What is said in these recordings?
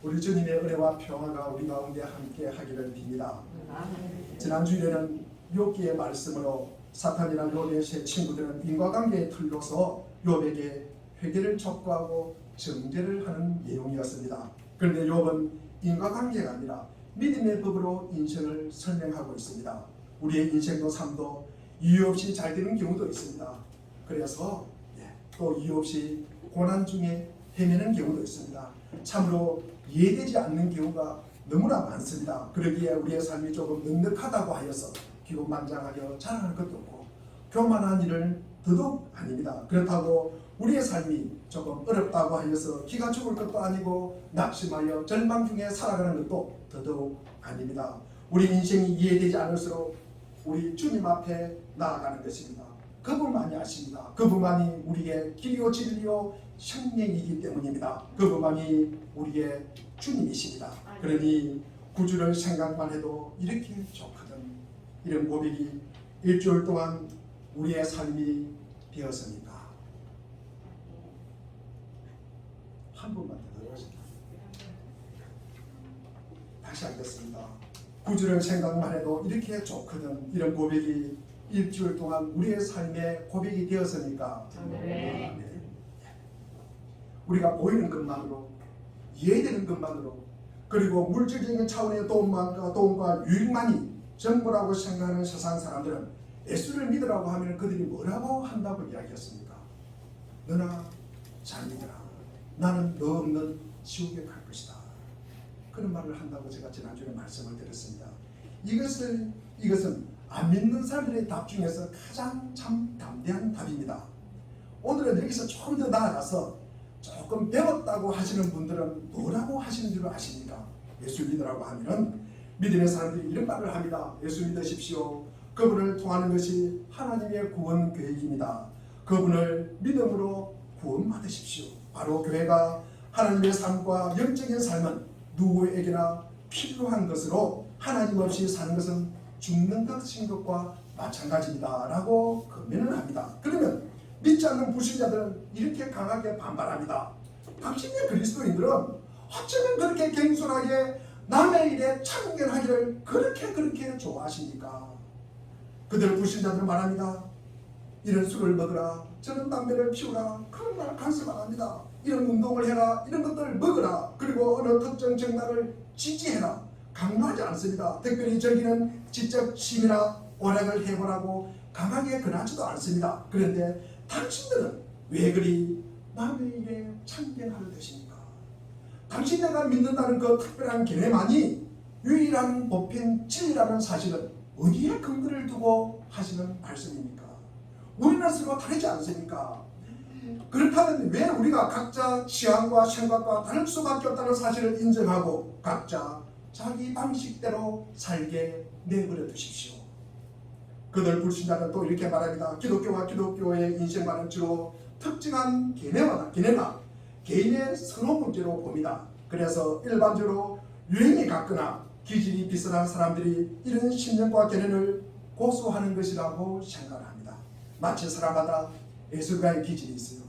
우리 주님의 은혜와 평화가 우리 가운데 함께 하기를 빕니다. 지난주에는 욥기의 말씀으로 사탄이나 욥의 세 친구들은 인과관계의 틀로서 욥에게 회개를 촉구하고 정죄를 하는 내용이었습니다. 그런데 욥은 인과관계가 아니라 믿음의 법으로 인생을 설명하고 있습니다. 우리의 인생도 삶도 이유 없이 잘 되는 경우도 있습니다. 그래서 또 이유 없이 고난 중에 헤매는 경우도 있습니다. 참으로 이해되지 않는 경우가 너무나 많습니다. 그러기에 우리의 삶이 조금 넉넉하다고 하여서 기고만장하여 자랑할 것도 없고 교만한 일은 더더욱 아닙니다. 그렇다고 우리의 삶이 조금 어렵다고 하여서 기가 죽을 것도 아니고 낙심하여 절망 중에 살아가는 것도 더더욱 아닙니다. 우리 인생이 이해되지 않을수록 우리 주님 앞에 나아가는 것입니다. 그분만이 아십니다. 그분만이 우리의 길이요 진리요 생명이기 때문입니다. 그분만이 우리의 주님이십니다. 그러니 구주를 생각만 해도 이렇게 좋거든. 이런 고백이 일주일 동안 우리의 삶이 되었습니까? 한 번만 더 들어보십시오. 다시 하겠습니다. 구주를 생각만 해도 이렇게 좋거든. 이런 고백이 일주일 동안 우리의 삶의 고백이 되었으니까 우리가 보이는 것만으로 이해되는 것만으로 그리고 물질적인 차원의 도움과 유익만이 전부라고 생각하는 세상 사람들은 예수를 믿으라고 하면 그들이 뭐라고 한다고 이야기했습니까? 너나 잘 믿어라. 나는 너 없는 지옥에 갈 것이다. 그런 말을 한다고 제가 지난주에 말씀을 드렸습니다. 이것은 안 믿는 사람들의 답 중에서 가장 참 담대한 답입니다. 오늘은 여기서 조금 더 나아가서 조금 배웠다고 하시는 분들은 뭐라고 하시는 줄 아십니까? 예수 믿으라고 하면 믿음의 사람들이 이런 말을 합니다. 예수 믿으십시오. 그분을 통하는 것이 하나님의 구원 계획입니다. 그분을 믿음으로 구원받으십시오. 바로 교회가 하나님의 삶과 영적인 삶은 누구에게나 필요한 것으로 하나님 없이 사는 것은 죽는 것인 것과 마찬가지입니다 라고 권면을 합니다. 그러면 믿지 않는 불신자들은 이렇게 강하게 반발합니다. 당신의 그리스도인들은 어쩌면 그렇게 겸손하게 남의 일에 참견하기를 그렇게 좋아하십니까? 그들 불신자들은 말합니다. 이런 술을 먹으라, 저런 담배를 피우라, 그런 말 간섭 안 합니다. 이런 운동을 해라, 이런 것들을 먹으라, 그리고 어느 특정 정당을 지지해라 강요하지 않습니다. 특별히 저기는 지적 심의나 오락을 해보라고 강하게 권하지도 않습니다. 그런데 당신들은 왜 그리 남의 일에 참견할 것입니까? 당신네가 믿는다는 그 특별한 견해만이 유일한 보편 진리라는 사실은 어디에 근거를 두고 하시는 말씀입니까? 우리는 서로 다르지 않습니까? 그렇다면 왜 우리가 각자 취향과 생각과 다를 수밖에 없다는 사실을 인정하고 각자 자기 방식대로 살게 내버려 두십시오. 그들 불신자는 또 이렇게 말합니다. 기독교와 기독교의 인생관은 주로 특정한 견해나 개인의 선호 문제로 봅니다. 그래서 일반적으로 유행이 같거나 기질이 비슷한 사람들이 이런 신념과 견해를 고수하는 것이라고 생각합니다. 마치 사람마다 예술가의 기질이 있어요.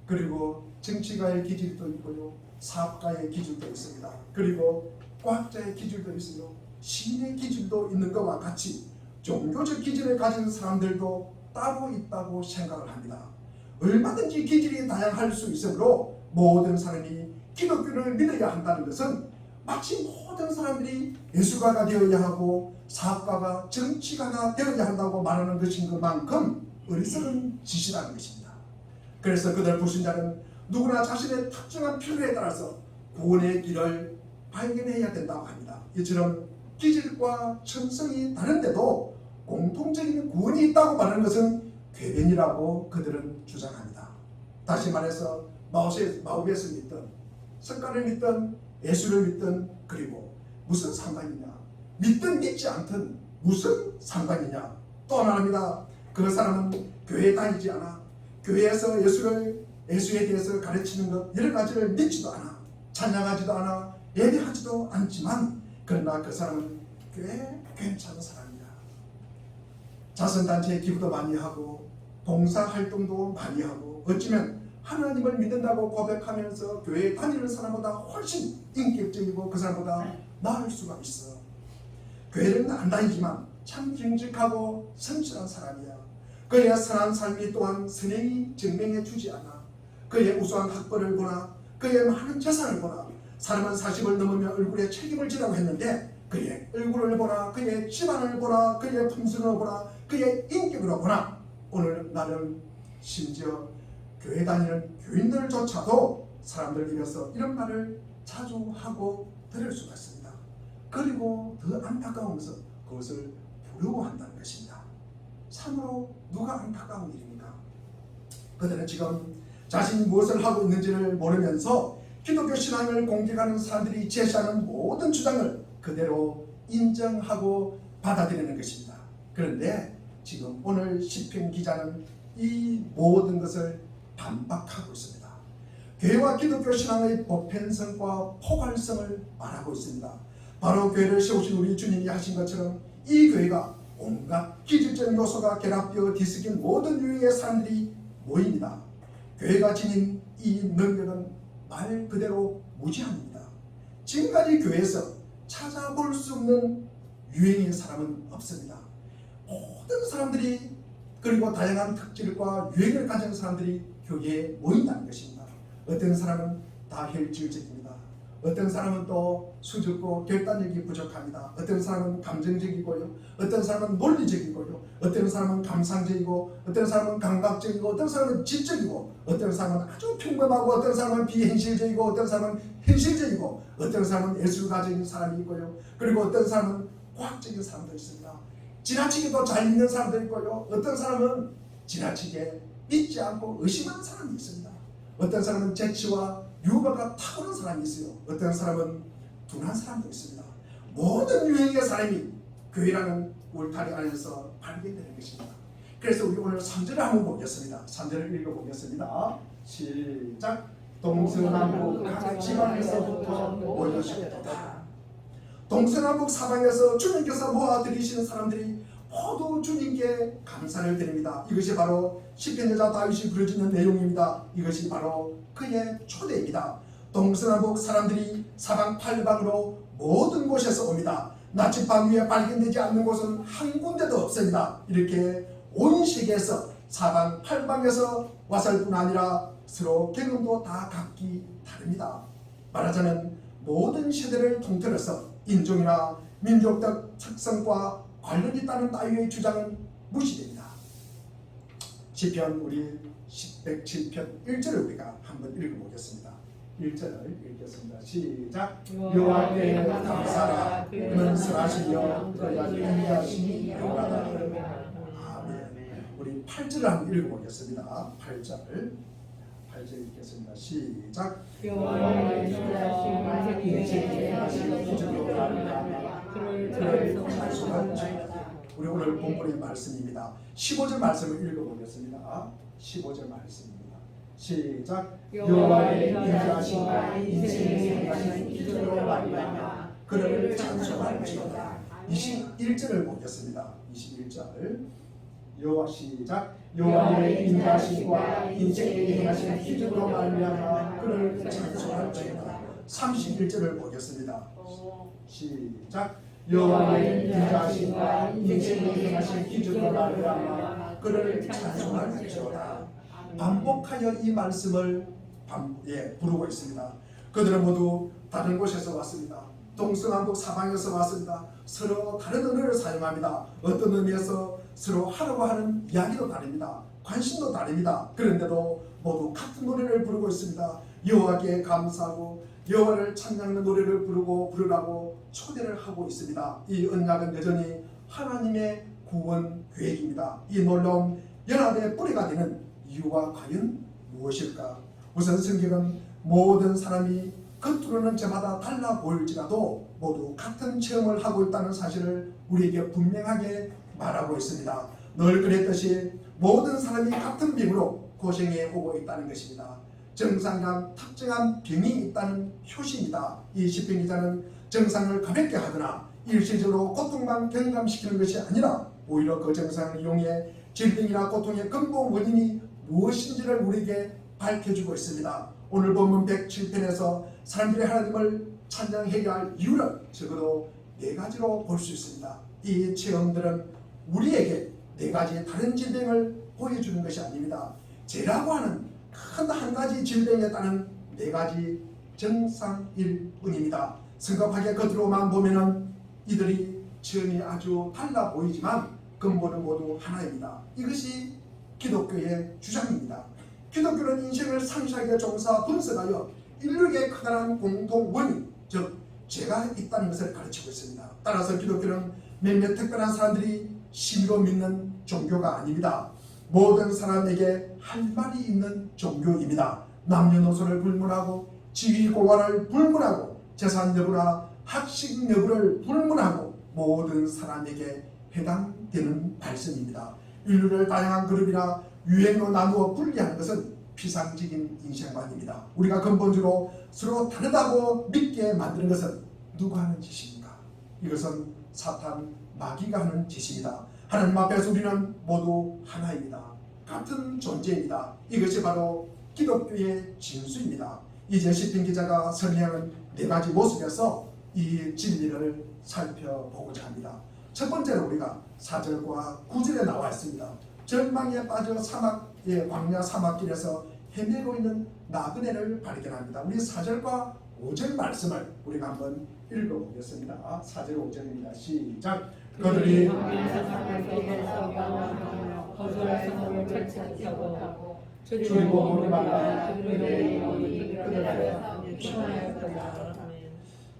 그리고 정치가의 기질도 있고요. 사업가의 기질도 있습니다. 그리고 과학자의 기질도 있어요. 시인의 기질도 있는 것과 같이 종교적 기질을 가진 사람들도 따로 있다고 생각을 합니다. 얼마든지 기질이 다양할 수 있으므로 모든 사람이 기독교를 믿어야 한다는 것은 마치 모든 사람들이 예술가가 되어야 하고 사업가가 정치가가 되어야 한다고 말하는 것인 것만큼 어리석은 짓이라는 것입니다. 그래서 그들 불신자는 누구나 자신의 특정한 필요에 따라서 구원의 길을 발견해야 된다고 합니다. 이처럼 기질과 천성이 다른데도 공통적인 구원이 있다고 말하는 것은 궤변이라고 그들은 주장합니다. 다시 말해서 마음에서 믿든 석가를 믿든 예수를 믿든 그리고 무슨 상관이냐, 믿든 믿지 않든 무슨 상관이냐. 또 하나 합니다. 그 사람은 교회에 다니지 않아, 교회에서 예수에 대해서 가르치는 것 여러 가지를 믿지도 않아, 찬양하지도 않아, 예배하지도 않지만 그러나 그 사람은 꽤 괜찮은 사람이야. 자선단체에 기부도 많이 하고 봉사활동도 많이 하고 어쩌면 하나님을 믿는다고 고백하면서 교회에 다니는 사람보다 훨씬 인격적이고 그 사람보다 나을 수가 있어. 교회는 안 다니지만 참 정직하고 성실한 사람이야. 그의 선한 삶이 또한 선행이 증명해 주지 않아. 그의 우수한 학벌을 보나 그의 많은 재산을 보나 사람은 40을 넘으면 얼굴에 책임을 지라고 했는데 그의 얼굴을 보나 그의 집안을 보나 그의 품성을 보나 그의 인격으로 보나 오늘 나는 심지어 교회 다니는 교인들조차도 사람들 입에서 이런 말을 자주 하고 들을 수가 있습니다. 그리고 더 안타까운 것은 그것을 부러워한다는 것입니다. 참으로 누가 안타까운 일입니까? 그들은 지금 자신이 무엇을 하고 있는지를 모르면서 기독교 신앙을 공격하는 사람들이 제시하는 모든 주장을 그대로 인정하고 받아들이는 것입니다. 그런데 지금 오늘 시편 기자는 이 모든 것을 반박하고 있습니다. 교회와 기독교 신앙의 보편성과 포괄성을 말하고 있습니다. 바로 교회를 세우신 우리 주님이 하신 것처럼 이 교회가 온갖 기질적 요소가 결합되어 뒤섞인 모든 유형의 사람들이 모입니다. 교회가 지닌 이 능력은 말 그대로 무제한입니다. 지금까지 교회에서 찾아볼 수 없는 유행의 사람은 없습니다. 모든 사람들이 그리고 다양한 특질과 유행을 가진 사람들이 교회에 모인다는 것입니다. 어떤 사람은 다혈질적입니다. 어떤 사람은 또 수줍고 결단력이 부족합니다. 어떤 사람은 감정적이고요. 어떤 사람은 논리적이고요. 어떤 사람은 감상적이고 어떤 사람은 감각적이고 어떤 사람은 지적이고 어떤 사람은 아주 평범하고 어떤 사람은 비현실적이고 어떤 사람은 현실적이고 어떤 사람은 예술가적인 사람이 있고요. 그리고 어떤 사람은 과학적인 사람도 있습니다. 지나치게도 잘 믿는 사람도 있고요. 어떤 사람은 지나치게 믿지 않고 의심하는 사람이 있습니다. 어떤 사람은 재치와 유머가 탁월한 사람이 있어요. 어떤 사람은 둔한 사람도 있습니다. 모든 유형의 사람이 교회라는 울타리 안에서 발견되는 것입니다. 그래서 우리 오늘 3절을 한번 보겠습니다. 3절을 읽어보겠습니다. 시작. 동서남북 각 지방에서부터 모여주셨다. 동서남북 사방에서 주님께서 모아들이시는 사람들이 모두 주님께 감사를 드립니다. 이것이 바로 시편 여자 다윗이 부르짖는 내용입니다. 이것이 바로 그의 초대입니다. 동서남북 사람들이 사방 팔방으로 모든 곳에서 옵니다. 나침반 위에 발견되지 않는 곳은 한 군데도 없습니다. 이렇게 온 세계에서 사방 팔방에서 왔을 뿐 아니라 서로 경험도 다 각기 다릅니다. 말하자면 모든 시대를 통틀어서 인종이나 민족적 특성과 관련이 있다는 따위의 주장은 무시됩니다. 시편 우리 107편 1절을 우리가 한번 읽어보겠습니다. 1절을 읽겠습니다. 시작. 여호와께 감사하라. 그는 선하시며 그가 인자하시니 영원하다. 아멘. 우리 8절을 한번 읽어보겠습니다. 8절 읽겠습니다. 시작. 여호와의 인자하심과 인자하심의 기준으로 그를 찬송하라. 우리 오늘 본문의 말씀입니다. 15절 말씀을 읽어보겠습니다. 15절 말씀입니다. 시작. 여호와의 인자하심과 인자하심의 기준으로 말미암아 그를 찬송할지어다. 21절을 보겠습니다. 21절 여호와 시작. 여호와의 인자하심과 인자하심의 기준으로 말미암아 그를 찬송할지어다. 31절을 보겠습니다. 시작. 여호와의 인자하심과 인자하심의 기준으로 말미암아 그를 찬송할지어다. 반복하여 이 말씀을 부르고 있습니다. 그들은 모두 다른 곳에서 왔습니다. 동서남북 사방에서 왔습니다. 서로 다른 언어를 사용합니다. 어떤 의미에서 서로 하려고 하는 이야기도 다릅니다. 관심도 다릅니다. 그런데도 모두 같은 노래를 부르고 있습니다. 여호와께 감사하고 여호와를 찬양하는 노래를 부르라고 초대를 하고 있습니다. 이 언약은 여전히 하나님의 구원 계획입니다. 이 놀라운 연합의 뿌리가 되는 이유가 과연 무엇일까? 우선 성경은 모든 사람이 겉으로는 저마다 달라 보일지라도 모두 같은 체험을 하고 있다는 사실을 우리에게 분명하게 말하고 있습니다. 늘 그랬듯이 모든 사람이 같은 병으로 고생해 오고 있다는 것입니다. 정상과 특정한 병이 있다는 표시입니다. 이 시편 기자는 정상을 가볍게 하거나 일시적으로 고통만 경감시키는 것이 아니라 오히려 그 정상을 이용해 질병이나 고통의 근본 원인이 무엇인지를 우리에게 밝혀주고 있습니다. 오늘 본문 107편에서 사람들이 하나님을 찬양해야 할 이유를 적어도 4가지로 볼 수 있습니다. 이 체험들은 우리에게 4가지 다른 질병을 보여주는 것이 아닙니다. 죄라고 하는 큰 한 가지 질병에 따른 4가지 정상일 뿐입니다. 성급하게 겉으로만 보면은 이들이 체험이 아주 달라 보이지만 근본은 모두 하나입니다. 이것이 기독교의 주장입니다. 기독교는 인생을 상세하게 종사 분석하여 인류의 커다란 공통 원인, 즉 죄가 있다는 것을 가르치고 있습니다. 따라서 기독교는 몇몇 특별한 사람들이 신으로 믿는 종교가 아닙니다. 모든 사람에게 할 말이 있는 종교입니다. 남녀노소를 불문하고 지위고관을 불문하고 재산 여부나 학식 여부를 불문하고 모든 사람에게 해당되는 말씀입니다. 인류를 다양한 그룹이나 유행로 나누어 분리하는 것은 피상적인 인생관입니다. 우리가 근본적으로 서로 다르다고 믿게 만드는 것은 누가 하는 짓입니까? 이것은 사탄 마귀가 하는 짓입니다. 하나님 앞에서 우리는 모두 하나입니다. 같은 존재입니다. 이것이 바로 기독교의 진수입니다. 이제 시편 기자가 설명한 4가지 모습에서 이 진리를 살펴보고자 합니다. 첫 번째로 우리가 4절과 9절에 나와 있습니다. 절망에 빠져 광야 사막길에서 헤매고 있는 나그네를 발견합니다. 우리 4절과 5절 말씀을 우리가 한번 읽어보겠습니다. 4절 5절입니다. 시작. 그들이 주님을 만나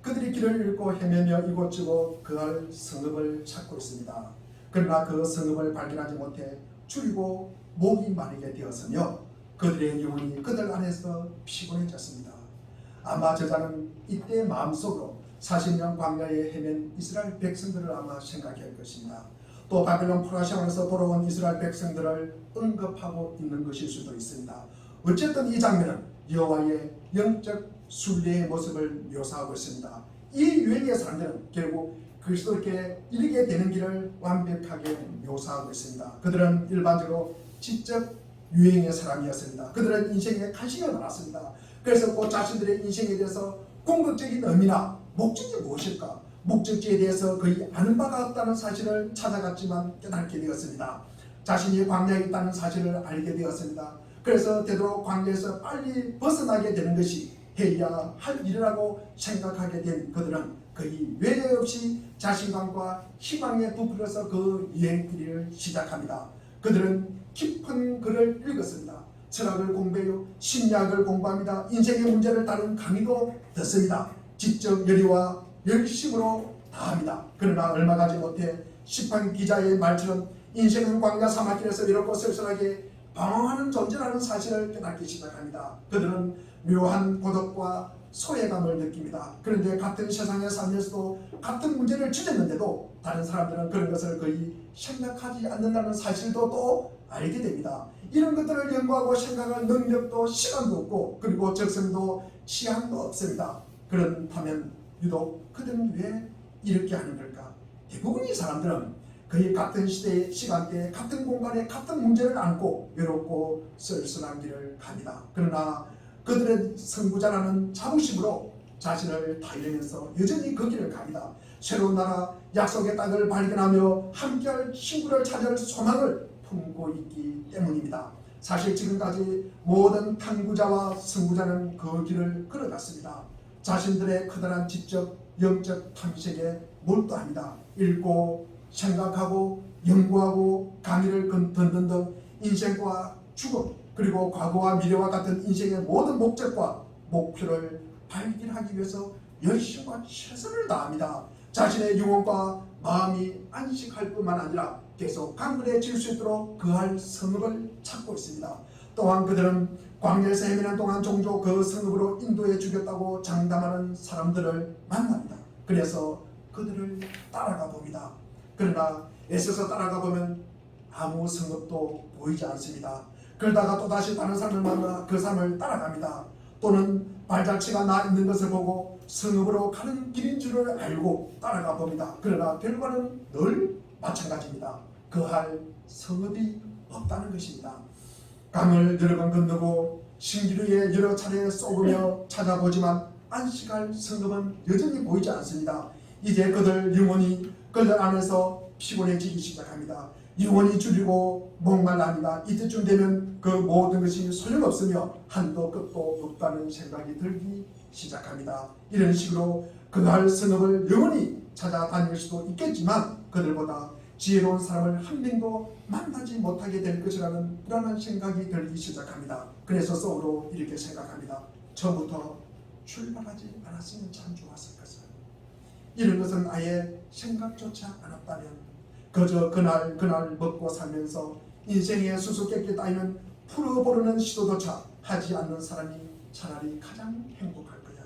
그들이 길을 잃고 헤매며 이곳저곳 그할 성읍을 찾고 있습니다. 그러나 그 성읍을 발견하지 못해 줄이고 목이 마르게 되었으며 그들의 영혼이 그들 안에서 피곤해졌습니다. 아마 저자는 이때 마음속으로 40년 광야에 헤맨 이스라엘 백성들을 아마 생각할 것입니다. 또 바벨론 포라시아에서 돌아온 이스라엘 백성들을 언급하고 있는 것일 수도 있습니다. 어쨌든 이 장면은 여호와의 영적 순례의 모습을 묘사하고 있습니다. 이 유행의 사람들은 결국 그리스도께 이르게 되는 길을 완벽하게 묘사하고 있습니다. 그들은 일반적으로 지적 유행의 사람이었습니다. 그들은 인생에 관심이 많았습니다. 그래서 그 자신들의 인생에 대해서 궁극적인 의미나 목적이 무엇일까? 목적지에 대해서 거의 아는 바가 없다는 사실을 찾아갔지만 깨닫게 되었습니다. 자신이 광야에 있다는 사실을 알게 되었습니다. 그래서 되도록 광야에서 빨리 벗어나게 되는 것이 해야 할 일이라고 생각하게 된 그들은 거의 외래 없이 자신감과 희망에 부풀어서 그 여행길을 시작합니다. 그들은 깊은 글을 읽었습니다. 철학을 공부해요. 심리학을 공부합니다. 인생의 문제를 다룬 강의도 듣습니다. 지적 열의와 열심으로 다합니다. 그러나 얼마 가지 못해 시편 기자의 말처럼 인생은 광야 사막길에서 이렇고 쓸쓸하게 방황하는 존재라는 사실을 깨닫기 시작합니다. 그들은 묘한 고독과 소외감을 느낍니다. 그런데 같은 세상에 살면서도 같은 문제를 주제는데도 다른 사람들은 그런 것을 거의 생각하지 않는다는 사실도 또 알게 됩니다. 이런 것들을 연구하고 생각할 능력도 시간도 없고 그리고 적성도 취향도 없습니다. 그렇다면 유독 그들은 왜 이렇게 하는 걸까? 대부분의 사람들은 거의 같은 시대의 시간대에 같은 공간에 같은 문제를 안고 외롭고 쓸쓸한 길을 갑니다. 그러나 그들의 선구자라는 자부심으로 자신을 달리면서 여전히 그 길을 갑니다. 새로운 나라 약속의 땅을 발견하며 함께할 친구를 찾을 소망을 품고 있기 때문입니다. 사실 지금까지 모든 탐구자와 선구자는 그 길을 걸어갔습니다. 자신들의 커다란 지적 영적 탐색에 몰두합니다. 읽고 생각하고 연구하고 강의를 듣는 등 인생과 죽음 그리고 과거와 미래와 같은 인생의 모든 목적과 목표를 발견하기 위해서 열심과 최선을 다합니다. 자신의 영혼과 마음이 안식할 뿐만 아니라 계속 강건해질 수 있도록 그할 성읍을 찾고 있습니다. 또한 그들은 광야에서 헤매는 동안 종종 그 성읍으로 인도해 주겠다고 장담하는 사람들을 만납니다. 그래서 그들을 따라가 봅니다. 그러나 애써서 따라가 보면 아무 성읍도 보이지 않습니다. 그러다가 또다시 다른 사람을 만나 그 사람을 따라갑니다. 또는 발자취가 나 있는 것을 보고 성읍으로 가는 길인 줄을 알고 따라가 봅니다. 그러나 결과는 늘 마찬가지입니다. 그할 성읍이 없다는 것입니다. 강을 여러 번 건너고 신기루에 여러 차례 쏘으며 찾아보지만 안식할 성금은 여전히 보이지 않습니다. 이제 그들 영혼이 그들 안에서 피곤해지기 시작합니다. 영혼이 줄이고 목말라합니다. 이때쯤 되면 그 모든 것이 소용없으며 한도 끝도 없다는 생각이 들기 시작합니다. 이런 식으로 그할 성읍을 영원히 찾아다닐 수도 있겠지만 그들보다 지혜로운 사람을 한 명도 만나지 못하게 될 것이라는 불안한 생각이 들기 시작합니다. 그래서 속으로 이렇게 생각합니다. 처음부터 출발하지 않았으면 참 좋았을 것을. 이런 것은 아예 생각조차 않았다면 그저 그날 먹고 살면서 인생의 수수께끼 따위는 풀어보려는 시도조차 하지 않는 사람이 차라리 가장 행복할 거야.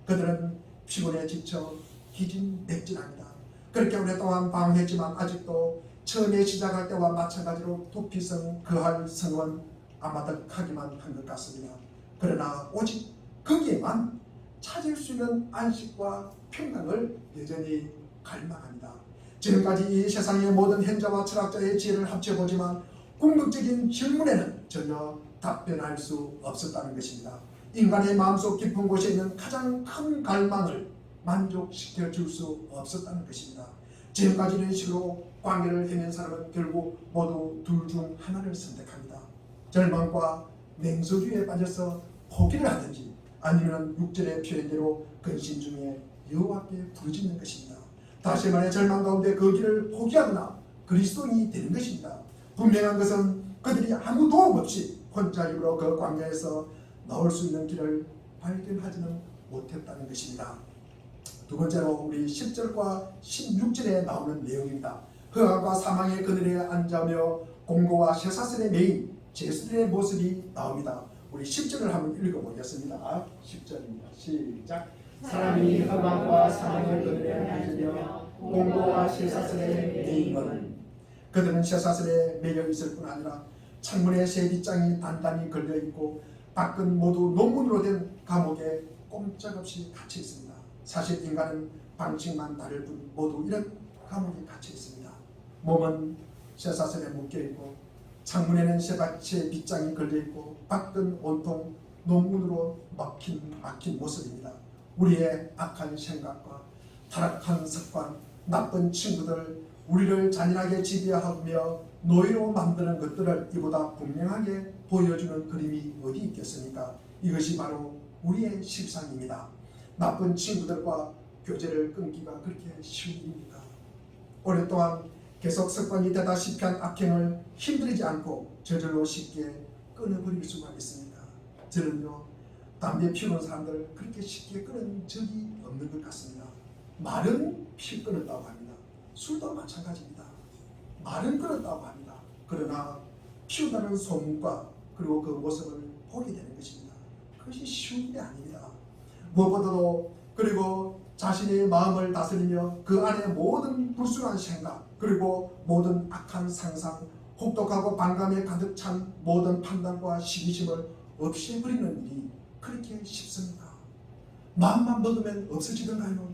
그들은 피곤에 지쳐 기진맥진합니다. 그렇게 오랫동안 방황했지만 아직도 처음에 시작할 때와 마찬가지로 도피성 그할 성은 아마득하기만 한 것 같습니다. 그러나 오직 거기에만 찾을 수 있는 안식과 평강을 여전히 갈망합니다. 지금까지 이 세상의 모든 현자와 철학자의 지혜를 합쳐보지만 궁극적인 질문에는 전혀 답변할 수 없었다는 것입니다. 인간의 마음속 깊은 곳에 있는 가장 큰 갈망을 만족시켜 줄 수 없었다는 것입니다. 지금까지 이런 식으로 광야를 헤맨 사람은 결국 모두 둘 중 하나를 선택합니다. 절망과 냉소주의에 빠져서 포기를 하든지 아니면 6절의 표현대로 근심 중에 여호와께 부르짖는 것입니다. 다시 말해 절망 가운데 그 길을 포기하거나 그리스도인이 되는 것입니다. 분명한 것은 그들이 아무 도움 없이 혼자 힘으로 그 광야에서 나올 수 있는 길을 발견하지는 못했다는 것입니다. 두 번째로 우리 10절과 16절에 나오는 내용입니다. 흑암과 사망의 그늘에 앉으며 공고와 쇠사슬에 매인 제수들의 모습이 나옵니다. 우리 10절을 한번 읽어보겠습니다. 10절입니다. 시작. 사람이 흑암과 사망의 그늘에 앉으며 공고와 쇠사슬에 매임은 그들은 쇠사슬에 매여 있을 뿐 아니라 창문에 새 빗장이 단단히 걸려 있고 밖은 모두 논문으로 된 감옥에 꼼짝없이 갇혀 있습니다. 사실 인간은 방식만 다를 뿐 모두 이런 감옥에 갇혀 있습니다. 몸은 쇠사슬에 묶여 있고 창문에는 새 빗장이 걸려 있고 밖은 온통 논문으로 막힌 모습입니다. 우리의 악한 생각과 타락한 습관, 나쁜 친구들, 우리를 잔인하게 지배하며 노예로 만드는 것들을 이보다 분명하게 보여주는 그림이 어디 있겠습니까? 이것이 바로 우리의 실상입니다. 나쁜 친구들과 교제를 끊기가 그렇게 쉬운 일입니까? 오랫동안 계속 습관이 되다시피 한 악행을 힘들이지 않고 저절로 쉽게 끊어버릴 수가 있습니다. 저는요, 담배 피우는 사람들 그렇게 쉽게 끊은 적이 없는 것 같습니다. 말은 끊었다고 합니다. 술도 마찬가지입니다. 말은 끊었다고 합니다. 그러나 피우다는 소문과 그리고 그 모습을 보게 되는 것입니다. 그것이 쉬운 게 아닙니다. 무엇보다도 그리고 자신의 마음을 다스리며 그 안에 모든 불순한 생각 그리고 모든 악한 상상 혹독하고 반감에 가득 찬 모든 판단과 시기심을 없애버리는 일이 그렇게 쉽습니다. 마음만 먹으면 없어지던가요?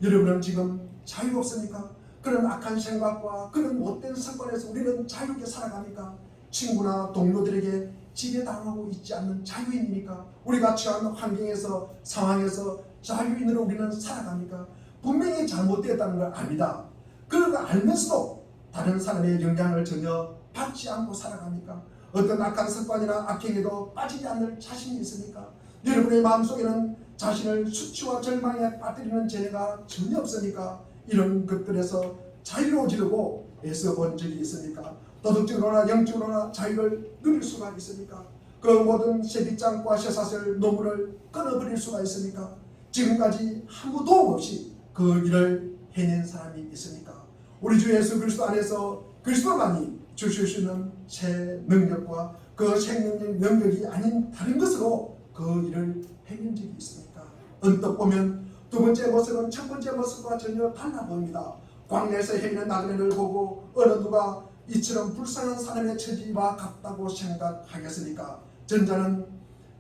여러분은 지금 자유롭습니까? 그런 악한 생각과 그런 못된 습관에서 우리는 자유롭게 살아갑니까? 친구나 동료들에게 지배당하고 있지 않는 자유인입니까? 우리가 처한 환경에서 상황에서 자유인으로 우리는 살아갑니까? 분명히 잘못되었다는 걸 압니다. 그런 걸 알면서도 다른 사람의 영향을 전혀 받지 않고 살아갑니까? 어떤 악한 습관이나 악행에도 빠지지 않을 자신이 있습니까? 여러분의 마음속에는 자신을 수치와 절망에 빠뜨리는 죄가 전혀 없습니까? 이런 것들에서 자유로워지려고 애써본 적이 있습니까? 도덕적으로나 영적으로나 자유를 누릴 수가 있습니까? 그 모든 쇠빗장과 쇠사슬 노무를 끊어버릴 수가 있습니까? 지금까지 아무 도움 없이 그 일을 해낸 사람이 있습니까? 우리 주 예수 그리스도 안에서 그리스도만이 주실 수 있는 새 능력과 그 생명적 능력이 아닌 다른 것으로 그 일을 해낸 적이 있습니까? 언뜻 보면 두 번째 모습은 첫 번째 모습과 전혀 달라 보입니다. 광야에서 헤매는 나그네를 보고 어느 누가 이처럼 불쌍한 사람의 처지와 같다고 생각하겠습니까? 전자는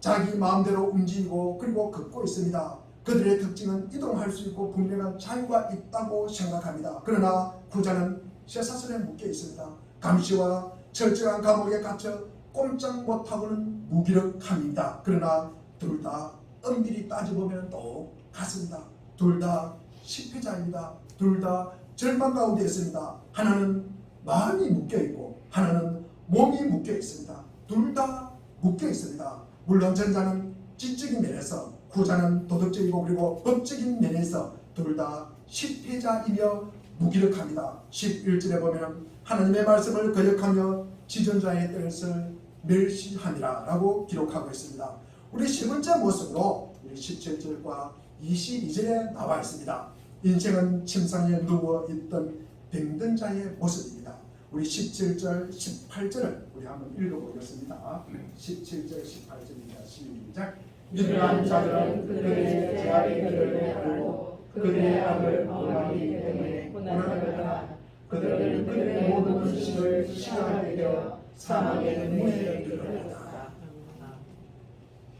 자기 마음대로 움직이고 그리고 걷고 있습니다. 그들의 특징은 이동할 수 있고 분명한 자유가 있다고 생각합니다. 그러나 후자는 쇠사슬에 묶여 있습니다. 감시와 철저한 감옥에 갇혀 꼼짝 못하고는 무기력함입니다. 그러나 둘 다 엄밀히 따져보면 똑같습니다. 둘 다 실패자입니다. 둘 다 절망 가운데 있습니다. 하나는 마음이 묶여있고 하나는 몸이 묶여있습니다. 둘 다 묶여있습니다. 물론 전자는 지적인 면에서, 후자는 도덕적이고 그리고 법적인 면에서 둘 다 실패자이며 무기력합니다. 11절에 보면 하나님의 말씀을 거역하며 지존자의 뜻을 멸시함이라 라고 기록하고 있습니다. 우리 세 번째 모습으로 우리 17절과 22절에 나와 있습니다. 인생은 침상에 누워있던 병든 자의 모습입니다. 우리 17절, 18절을 우리 한번 읽어보겠습니다. 17절, 18절입니다. 시작. 유능한 자들은 그들의 죄악의 길을 알고 그들의 악을 범하기 때문에 고난하노라. 그들은 그들의 모든 지식을 시간하게 되어 사망의 문에 이르렀다.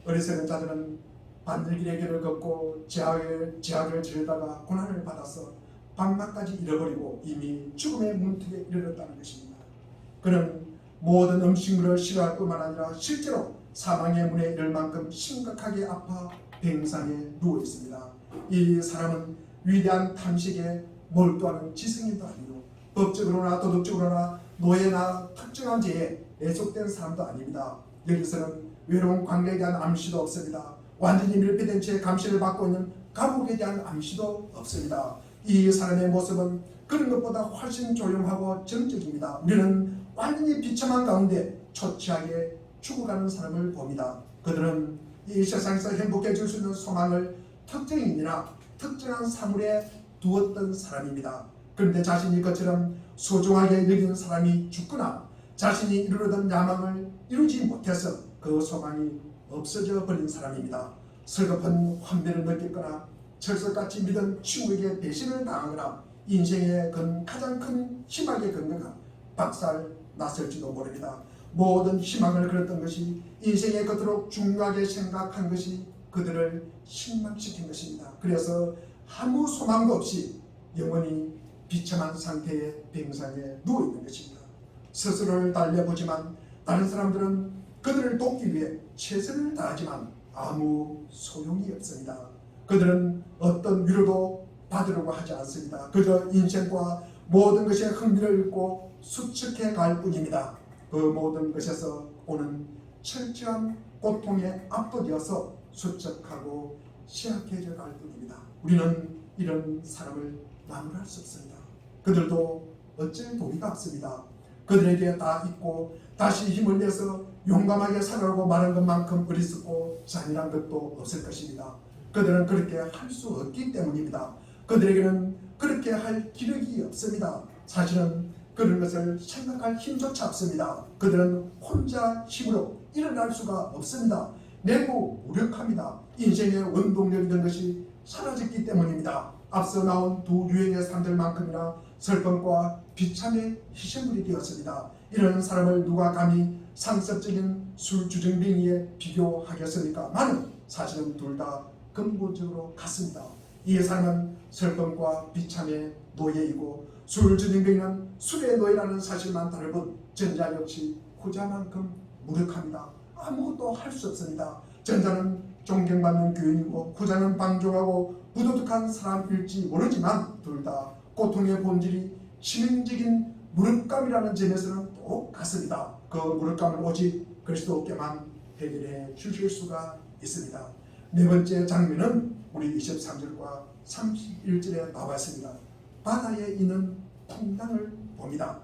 어리석은 자들은 반들길의 길을 걷고 제약을 지르다가 고난을 받아서 방막까지 잃어버리고 이미 죽음의 문턱에 이르렀다는 것입니다. 그는 모든 음식물을 싫어할 뿐만 아니라 실제로 사망의 문에 이를 만큼 심각하게 아파 병상에 누워 있습니다. 이 사람은 위대한 탐식에 몰두하는 지성인도 아니고 법적으로나 도덕적으로나 노예나 특정한 죄에 애속된 사람도 아닙니다. 여기서는 외로운 관계에 대한 암시도 없습니다. 완전히 밀폐된 채 감시를 받고 있는 감옥에 대한 암시도 없습니다. 이 사람의 모습은 그런 것보다 훨씬 조용하고 정적입니다. 우리는 완전히 비참한 가운데 초췌하게 죽어가는 사람을 봅니다. 그들은 이 세상에서 행복해질 수 있는 소망을 특정인이나 특정한 사물에 두었던 사람입니다. 그런데 자신이 그처럼 소중하게 여기는 사람이 죽거나 자신이 이루려던 야망을 이루지 못해서 그 소망이 없어져 버린 사람입니다. 슬픈 환멸을 느끼거나 철석같이 믿은 친구에게 배신을 당하거나 인생의 가장 큰 희망의 근거가 박살 났을지도 모릅니다. 모든 희망을 걸었던 것이 인생의 그토록 중요하게 생각한 것이 그들을 실망시킨 것입니다. 그래서 아무 소망도 없이 영원히 비참한 상태의 병상에 누워있는 것입니다. 스스로를 달래보지만 다른 사람들은 그들을 돕기 위해 최선을 다하지만 아무 소용이 없습니다. 그들은 어떤 위로도 받으려고 하지 않습니다. 그저 인생과 모든 것에 흥미를 잃고 수척해 갈 뿐입니다. 그 모든 것에서 오는 철저한 고통에 압도되어서 수척하고 취약해져 갈 뿐입니다. 우리는 이런 사람을 나무랄 수 없습니다. 그들도 어쩔 도리가 없습니다. 그들에게 다 있고 다시 힘을 내서 용감하게 살아가고 마는 것만큼 어리석고 잔인한 것도 없을 것입니다. 그들은 그렇게 할 수 없기 때문입니다. 그들에게는 그렇게 할 기력이 없습니다. 사실은 그런 것을 생각할 힘조차 없습니다. 그들은 혼자 힘으로 일어날 수가 없습니다. 매우 무력합니다. 인생의 원동력이던 것이 사라졌기 때문입니다. 앞서 나온 두 유행의 사람들만큼이나 슬픔과 비참의 희생물이 되었습니다. 이런 사람을 누가 감히 상습적인 술주정뱅이에 비교하겠습니까? 많은 사실은 둘 다 근본적으로 같습니다. 이 사람은 슬픔과 비참의 노예이고 술주정뱅이는 술의 노예라는 사실만 다를 뿐 전자 역시 후자만큼 무력합니다. 아무것도 할 수 없습니다. 전자는 존경받는 교인이고 후자는 방종하고 부도덕한 사람일지 모르지만 둘 다 고통의 본질이 치명적인 무력감이라는 점에서는 똑같습니다. 그 무력감을 오직 그리스도께만 해결해 주실 수가 있습니다. 네 번째 장면은 우리 23절과 31절에 나와 있습니다. 바다에 있는 풍랑을 봅니다.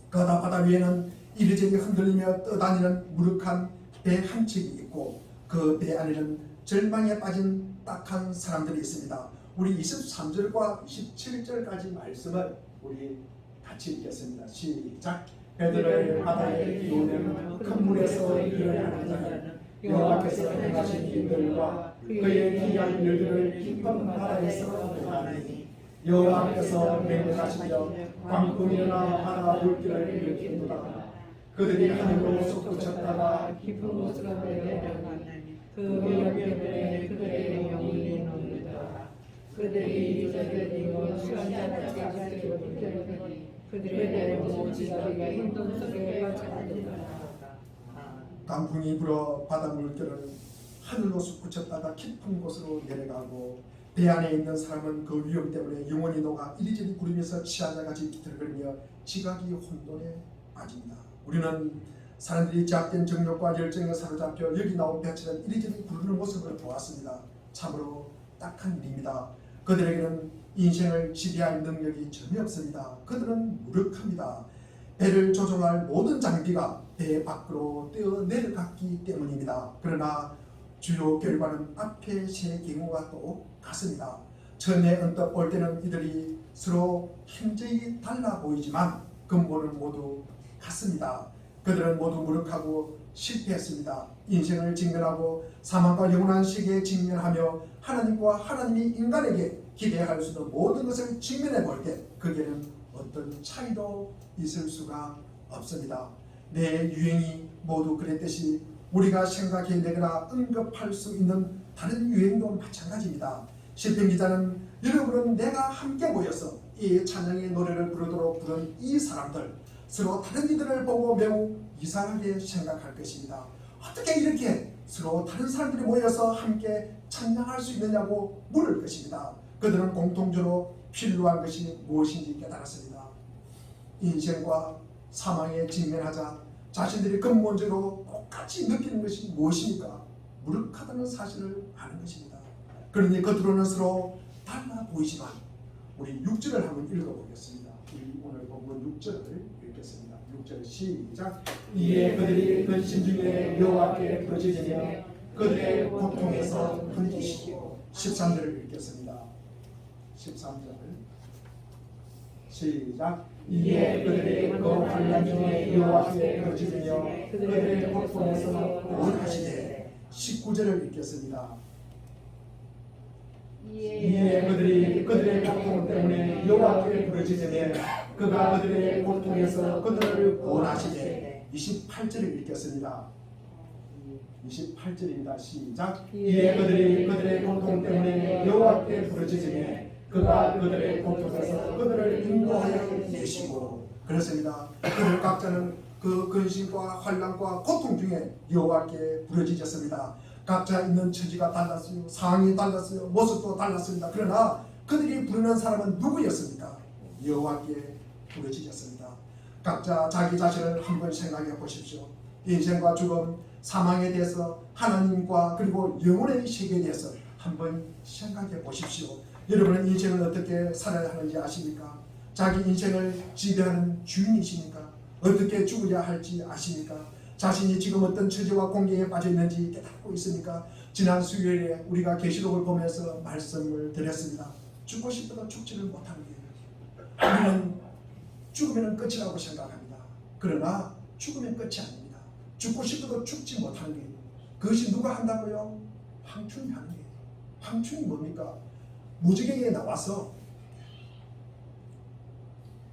그 바다 위에는 이리저리 흔들리며 떠다니는 무력한 배 한 척이 있고 그 배 안에는 절망에 빠진 딱한 사람들이 있습니다. 우리 23절과 27절까지 말씀을 우리 같이 읽겠습니다. 시작. 배들을 바다에 띄우는 큰 물에서 일어나는 자는 여호와께서 행하신 일들과 그의 기이한 일들을 깊은 바다에서 보나니 여호와께서 맹렬하시며 광풍이나 바다 물결을 일으키노라. 그들이 하늘로 솟구쳤다가 깊은 곳으로 내려가니 그 위험 때문에 그들의 영혼이 녹는다. 그들이 저들이고 수환자같이 자기를 붙들더니 그들의 몸 지자리가 힘든 속에 빠져들더라. 강풍이 불어 바닷물결은 하늘로 솟구쳤다가 깊은 곳으로 내려가고 배 안에 있는 사람은 그 위험 때문에 영원히 녹아 이리저리 구르면서 치아자같이 비틀거리며 지각이 혼돈에 빠집니다. 우리는 사람들이 제약된 정욕과 열정에 사로잡혀 여기 나온 배처럼 이리저리 구르는 모습을 보았습니다. 참으로 딱한 일입니다. 그들에게는 인생을 지배할 능력이 전혀 없습니다. 그들은 무력합니다. 배를 조종할 모든 장비가 배 밖으로 뛰어 내려갔기 때문입니다. 그러나 주요 결과는 앞에 세 경우가 똑같습니다. 처음에 언뜻 볼 때는 이들이 서로 현저히 달라 보이지만 근본은 모두 같습니다. 그들은 모두 무력하고 실패했습니다. 인생을 직면하고 사망과 영원한 세계에 직면하며 하나님과 하나님이 인간에게 기대할 수 있는 모든 것을 직면해 볼 때 거기에는 어떤 차이도 있을 수가 없습니다. 내 유행이 모두 그랬듯이 우리가 생각해내거나 언급할 수 있는 다른 유행도 마찬가지입니다. 시편 기자는 여러분은 내가 함께 모여서 이 찬양의 노래를 부르도록 부른 이 사람들 서로 다른 이들을 보고 매우 이상하게 생각할 것입니다. 어떻게 이렇게 서로 다른 사람들이 모여서 함께 찬양할 수 있느냐고 물을 것입니다. 그들은 공통적으로 필요한 것이 무엇인지 깨달았습니다. 인생과 사망에 직면하자 자신들이 근본적으로 똑같이 느끼는 것이 무엇입니까? 무력하다는 사실을 아는 것입니다. 그러니 겉으로는 서로 달라 보이지만 우리 6절을 한번 읽어보겠습니다. 우리 오늘 본문 6절을 읽겠습니다. 6절 시작. 이에 그들이 근심 중에 여호와께 부르짖으며 그들의 고통에서 흔드시고 13절을 읽겠습니다. 13절 시작. 이에 그들이 그 환난 중에 여호와께 부르짖으며 그들의 고통에서 구원하시되 19절을 읽겠습니다. 이에 그들이 그들의 고통 때문에 여호와께 부르짖으며 그가 그들의 고통에서 그들을 구원하시되 28절을 읽겠습니다. 28절입니다. 시작. 이에 그들이 그들의 고통 때문에 여호와께 부르짖으며 그가 그들의 고통에서 그들을 인도하여 내시고 그렇습니다. 그들 각자는 그 근심과 환난과 고통 중에 여호와께 부르짖었습니다. 각자 있는 처지가 달랐어요. 상황이 달랐어요. 모습도 달랐습니다. 그러나 그들이 부르는 사람은 누구였습니까? 여호와께 부르짖었습니다. 각자 자기 자신을 한번 생각해 보십시오. 인생과 죽음, 사망에 대해서 하나님과 그리고 영혼의 세계에 대해서 한번 생각해 보십시오. 여러분은 인생을 어떻게 살아야 하는지 아십니까? 자기 인생을 지배하는 주인이십니까? 어떻게 죽어야 할지 아십니까? 자신이 지금 어떤 처지와 공경에 빠져 있는지 깨닫고 있습니까? 지난 수요일에 우리가 계시록을 보면서 말씀을 드렸습니다. 죽고 싶어도 죽지를 못하는 거예요. 우리는 죽으면 끝이라고 생각합니다. 그러나 죽으면 끝이 아닙니다. 죽고 싶어도 죽지 못하는 거예요. 그것이 누가 한다고요? 황충이 하는 거예요. 황충이 뭡니까? 무지개에 나와서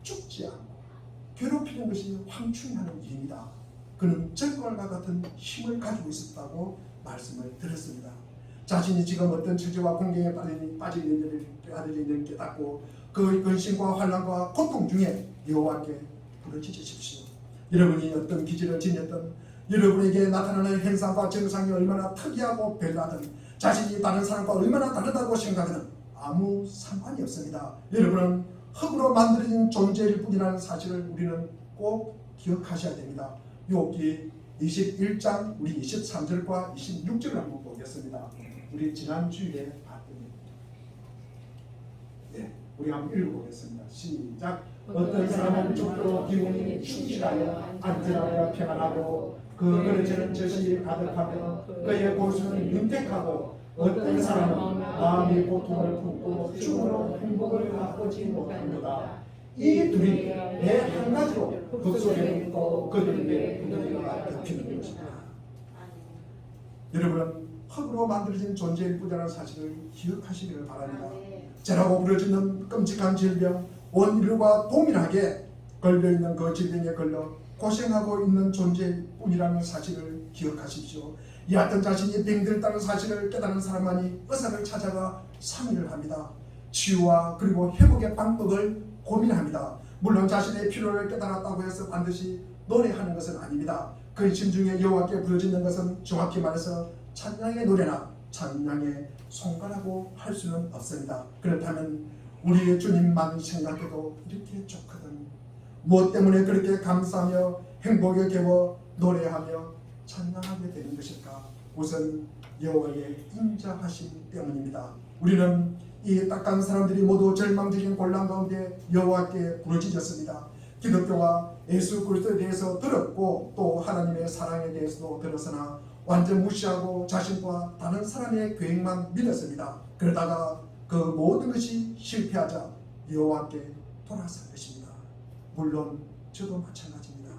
죽지 않고 괴롭히는 것이 황충이 하는 일입니다. 그는 절과과 같은 힘을 가지고 있었다고 말씀을 드렸습니다. 자신이 지금 어떤 처지와 공경에 빠져 있는지를 깨닫고 그 근심과 환난과 고통 중에 여호와께 부르짖으십시오. 여러분이 어떤 기질을 지녔던 여러분에게 나타나는 현상과 증상이 얼마나 특이하고 별다든 자신이 다른 사람과 얼마나 다르다고 생각하든 아무 상관이 없습니다. 여러분은 흙으로 만들어진 존재일 뿐이라는 사실을 우리는 꼭 기억하셔야 됩니다. 욥기 21장 우리 23절과 26절을 한번 보겠습니다. 우리 지난 주일에 봤던 우리 한번 읽어보겠습니다. 시작. 어떤 사람은 죽도록 기운이 충실하여 안전하여 평안하고 그 그릇에는 젖이 가득하며 그의 골수는 윤택하고 어떤 사람은 마음의 고통을 품고 죽음으로 행복을 맛보지 못합니다. 이 둘이 내 한 가지로 극속에 있고 그들에게 분노가 덮이는 것입니다. 여러분은 흙으로 만들어진 존재일 뿐이라는 사실을 기억하시기를 바랍니다. 죄라고 부르짖는 끔찍한 질병, 원인과 동일하게 걸려있는 그 질병에 걸려 고생하고 있는 존재일 뿐이라는 사실을 기억하십시오. 얕은 자신이 병들다는 사실을 깨달은 사람만이 의사를 찾아가 상의를 합니다. 치유와 그리고 회복의 방법을 고민합니다. 물론 자신의 필요를 깨달았다고 해서 반드시 노래하는 것은 아닙니다. 근심 중에 여호와께 부르짖는 것은 정확히 말해서 찬양의 노래나 찬양의 송가라고 할 수는 없습니다. 그렇다면 우리의 주님만 생각해도 이렇게 좋거든. 무엇 때문에 그렇게 감사하며 행복에 겨워 노래하며 찬양하게 되는 것일까? 우선 여호와의 인자하심 때문입니다. 우리는 이 딱한 사람들이 모두 절망적인 곤란 가운데 여호와께 부르짖었습니다. 기독교와 예수 그리스도에 대해서 들었고 또 하나님의 사랑에 대해서도 들었으나 완전 무시하고 자신과 다른 사람의 계획만 믿었습니다. 그러다가 그 모든 것이 실패하자 여호와께 돌아선 것입니다. 물론 저도 마찬가지입니다.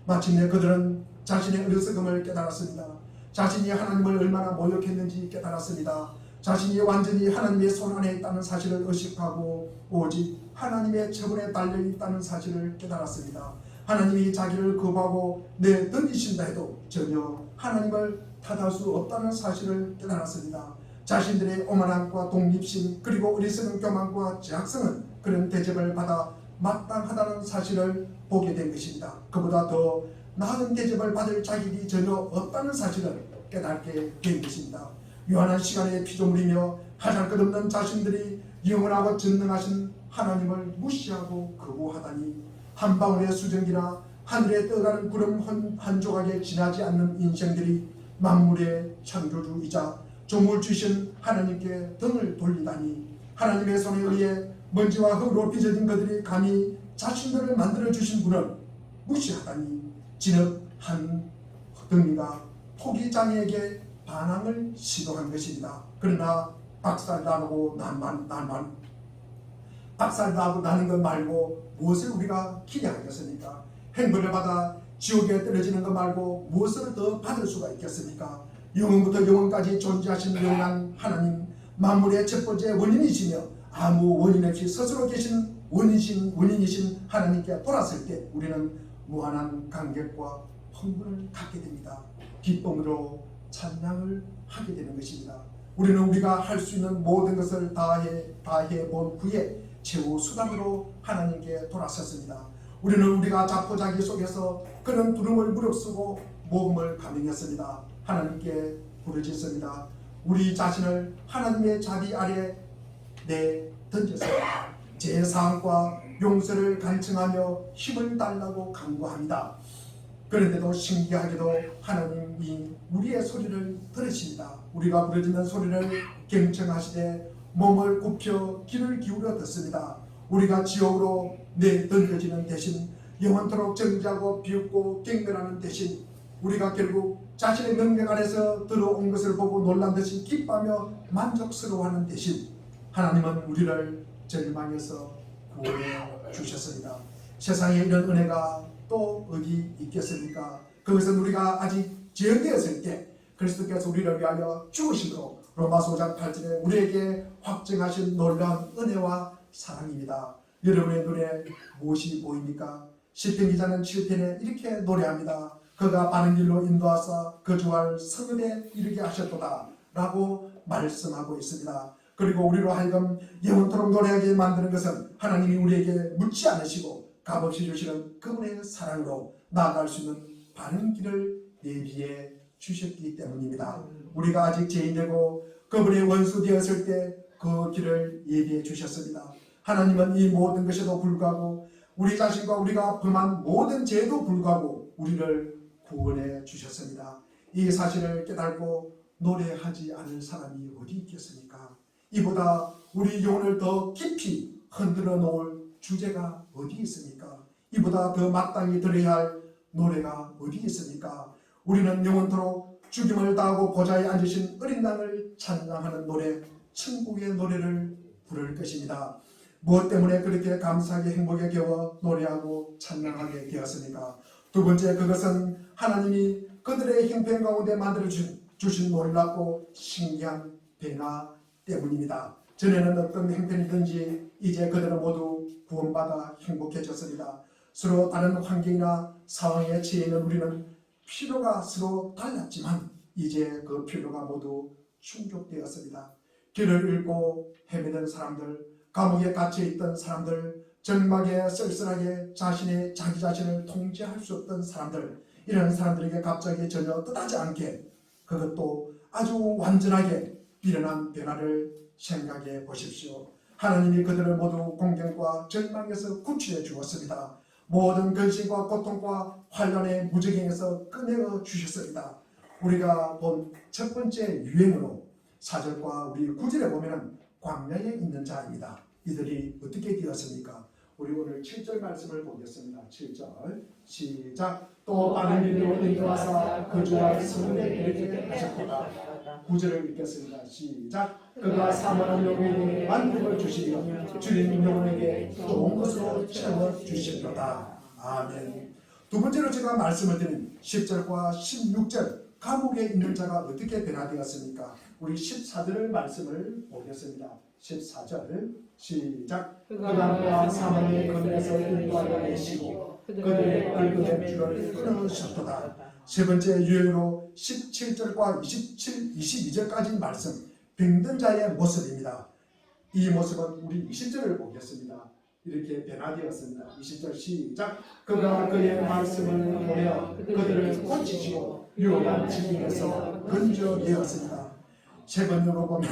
마침내 그들은 자신의 어리석음을 깨달았습니다. 자신이 하나님을 얼마나 모욕했는지 깨달았습니다. 자신이 완전히 하나님의 손 안에 있다는 사실을 의식하고 오직 하나님의 처분에 달려있다는 사실을 깨달았습니다. 하나님이 자기를 거부하고 내던지신다 해도 전혀 하나님을 탓할 수 없다는 사실을 깨달았습니다. 자신들의 오만함과 독립심 그리고 어리석은 교만과 제약성은 그런 대접을 받아 마땅하다는 사실을 보게 된 것입니다. 그보다 더 나은 대접을 받을 자격이 전혀 없다는 사실을 깨닫게 된 것입니다. 유한한 시간의 피조물이며 하잘것없는 자신들이 영원하고 전능하신 하나님을 무시하고 거부하다니 한 방울의 수증기나 하늘에 떠가는 구름 한 조각에 지나지 않는 인생들이 만물의 창조주이자 종을 주신 하나님께 등을 돌리다니 하나님의 손에 의해 먼지와 흙으로 빚어진 그들이 감히 자신들을 만들어주신 분을 무시하다니 진흙 한 덩이가 토기장에게 반항을 시도한 것입니다. 그러나 박살나고 박살나고 나는 것 말고 무엇을 우리가 기대하겠습니까? 행벌을 받아 지옥에 떨어지는 것 말고 무엇을 더 받을 수가 있겠습니까? 영원부터 영원까지 존재하신 영원한 하나님, 만물의 첫 번째 원인이시며 아무 원인 없이 스스로 계신 원인이신 하나님께 돌아설 때 우리는 무한한 감격과 흥분을 갖게 됩니다. 기쁨으로 찬양을 하게 되는 것입니다. 우리는 우리가 할 수 있는 모든 것을 다해 본 후에 최후 수단으로 하나님께 돌아섰습니다. 우리는 우리가 자포자기 속에서 그런 두려움을 무릅쓰고 모험을 감행했습니다. 하나님께 부르짖습니다. 우리 자신을 하나님의 자비 아래 내던졌습니다. 제 사함과 용서를 간청하며 힘을 달라고 간구합니다. 그런데도 신기하게도 하나님이 우리의 소리를 들으십니다. 우리가 부르짖는 소리를 경청하시되 몸을 굽혀 귀를 기울여 듣습니다. 우리가 지옥으로 내던져지는 대신 영원토록 정지하고 비웃고 경멸하는 대신 우리가 결국 자신의 능력 안에서 들어온 것을 보고 놀란 듯이 기뻐하며 만족스러워하는 대신 하나님은 우리를 절망에서 구원해 주셨습니다. 세상에 이런 은혜가 또 어디 있겠습니까? 그것은 우리가 아직 죄되었을 때 그리스도께서 우리를 위하여 죽으심으로 로마서 5장 8절에 우리에게 확증하신 놀라운 은혜와 사랑입니다. 여러분의 눈에 무엇이 보입니까? 시편 기자는 7편에 이렇게 노래합니다. 그가 바른 길로 인도하사 그 주할 성읍에 이르게 하셨도다 라고 말씀하고 있습니다. 그리고 우리로 하여금 영원토록 노래하게 만드는 것은 하나님이 우리에게 묻지 않으시고 값없이 주시는 그분의 사랑으로 나아갈 수 있는 바른 길을 예비해 주셨기 때문입니다. 우리가 아직 죄인되고 그분의 원수 되었을 때 그 길을 예비해 주셨습니다. 하나님은 이 모든 것에도 불구하고 우리 자신과 우리가 범한 모든 죄에도 불구하고 우리를 구원해 주셨습니다. 이 사실을 깨달고 노래하지 않을 사람이 어디 있겠습니까? 이보다 우리 영혼을 더 깊이 흔들어 놓을 주제가 어디 있습니까? 이보다 더 마땅히 들어야 할 노래가 어디 있습니까? 우리는 영원토록 죽임을 당하고 보좌에 앉으신 어린 양을 찬양하는 노래, 천국의 노래를 부를 것입니다. 무엇 때문에 그렇게 감사하게 행복에 겨워 노래하고 찬양하게 되었습니까? 두 번째, 그것은 하나님이 그들의 형편 가운데 만들어주신 놀랍고 신기한 변화 때문입니다. 전에는 어떤 형편이든지 이제 그들은 모두 구원받아 행복해졌습니다. 서로 다른 환경이나 상황에 처해 있는 우리는 필요가 서로 달랐지만 이제 그 필요가 모두 충족되었습니다. 길을 잃고 헤매는 사람들, 감옥에 갇혀있던 사람들, 절망에 쓸쓸하게 자기 자신을 통제할 수 없던 사람들, 이런 사람들에게 갑자기 전혀 뜻하지 않게 그것도 아주 완전하게 일어난 변화를 생각해 보십시오. 하나님이 그들을 모두 공경과 절망에서 구출해 주었습니다. 모든 근심과 고통과 환란의 무적행에서 꺼내어 주셨습니다. 우리가 본 첫 번째 유행으로 4절과 우리 9절에 보면 광야에 있는 자입니다. 이들이 어떻게 되었습니까? 우리 오늘 7절 말씀을 보겠습니다. 7절 시작. 또 많은 일로 인도하사 그주와 성내에 이르게 하셨도다. 9절을 읽겠습니다. 시작. 그가 사모하는 영혼에게 만족을 주시며 주님 영혼에게 좋은 것으로 채워주시도다. 아멘. 두 번째로 제가 말씀을 드린 10절과 16절 감옥에 있는 자가 어떻게 변화되었습니까? 우리 14절 말씀을 보겠습니다. 14절 시작. 그가 사망의 검에서 인도하여 내시고 그들의 얼굴의 줄을 끊으셨도다. 세 번째 유행으로 17절과 22절까지 말씀 병든 자의 모습입니다. 이 모습은 우리 20절을 보겠습니다. 이렇게 변화되었습니다. 20절 시작. 그가 그의 말씀을 보내 그들을 고치시고 유혹한 지경에서 건져내었습니다. 세 번째로 보면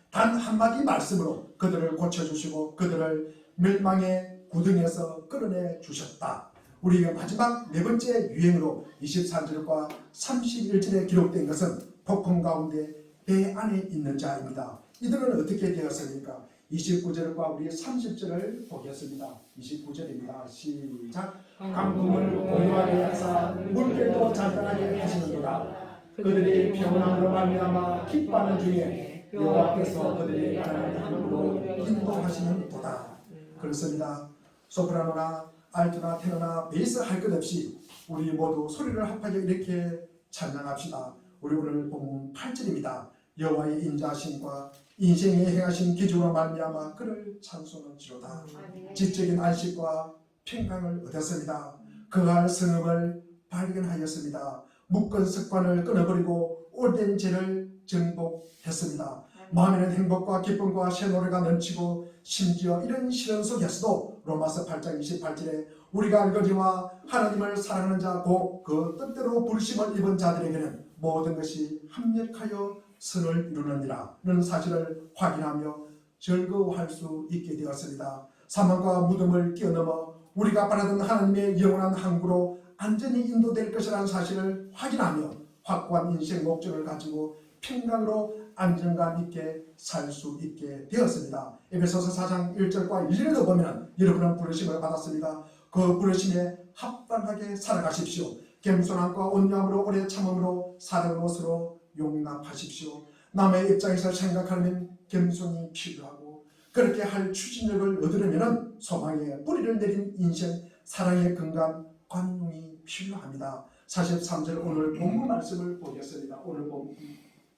단 한마디 말씀으로 그들을 고쳐주시고 그들을 멸망의 구덩이에서 끌어내 주셨다. 우리가 마지막 네 번째 유행으로 23절과 31절에 기록된 것은 폭풍 가운데 배 안에 있는 자입니다. 이들은 어떻게 되었습니까? 29절과 우리 30절을 보겠습니다. 29절입니다. 시작. 강금을 고요하게 하사 물결도 잔잔하게 하시는도다. 그들이 평안으로 말미암아 기뻐하는 중에 여호와께서 그들의 가난한 함으로 인도하시는도다. 그렇습니다. 소프라노나 알토나 테너나 베이스 할 것 없이 우리 모두 소리를 합하게 이렇게 찬양합시다. 우리 오늘 본문 8절입니다. 여호와의 인자하심과 인생에 행하신 기적으로 말미암아 그를 찬송하지로다. 지적인 안식과 평강을 얻었습니다. 그할 성읍을 발견하였습니다. 묶은 습관을 끊어버리고 오랜 죄를 정복했습니다. 마음에는 행복과 기쁨과 새 노래가 넘치고 심지어 이런 시련 속에서도 로마서 8장 28절에 우리가 알거니와 하나님을 사랑하는 자 곧 그 뜻대로 부르심을 입은 자들에게는 모든 것이 합력하여 선을 이루느니라 는 사실을 확인하며 즐거워할 수 있게 되었습니다. 사망과 무덤을 뛰어넘어 우리가 바라던 하나님의 영원한 항구로 안전히 인도될 것이라는 사실을 확인하며 확고한 인생 목적을 가지고 평강으로 안정감 있게 살 수 있게 되었습니다. 에베소서 4장 1절과 1절에도 보면 여러분은 부르심을 받았습니다. 그 부르심에 합당하게 살아가십시오. 겸손함과 온유함으로 오래 참음으로 사랑의 옷으로 용납하십시오. 남의 입장에서 생각하면 겸손이 필요하고 그렇게 할 추진력을 얻으려면 소망의 뿌리를 내린 인생 사랑의 건강 관용이 필요합니다. 43절 오늘 본문 말씀을 보겠습니다. 오늘 본문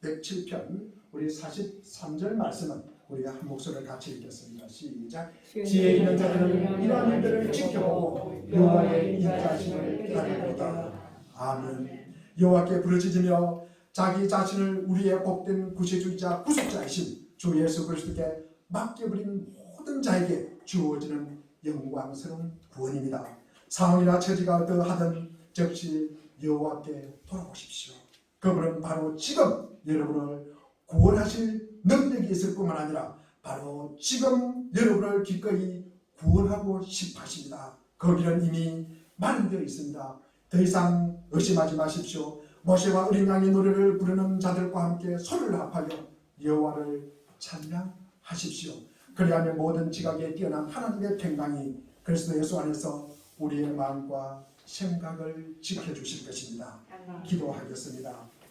107편 우리 43절 말씀은 우리가 한 목소리를 같이 읽겠습니다. 시작. 지혜 있는 자들은 이러한 일들을 지켜보고 여호와의 인자하심을 기다리리로다. 아멘. 여호와께 부르짖으며 자기 자신을 우리의 복된 구세주이자 구속자이신 주 예수 그리스도께 맡겨버린 모든 자에게 주어지는 영광스러운 구원입니다. 상황이나 처지가 어떠하든 즉시 여호와께 돌아오십시오. 그분은 바로 지금 여러분을 구원하실 능력이 있을 뿐만 아니라 바로 지금 여러분을 기꺼이 구원하고 싶어 하십니다. 거기는 이미 마련되어 있습니다. 더 이상 의심하지 마십시오. 모세와 어린 양의 노래를 부르는 자들과 함께 소리를 합하여 여호와를 찬양하십시오. 그리하면 모든 지각에 뛰어난 하나님의 평강이 그리스도 예수 안에서 우리의 마음과 생각을 지켜주실 것입니다. 기도하겠습니다.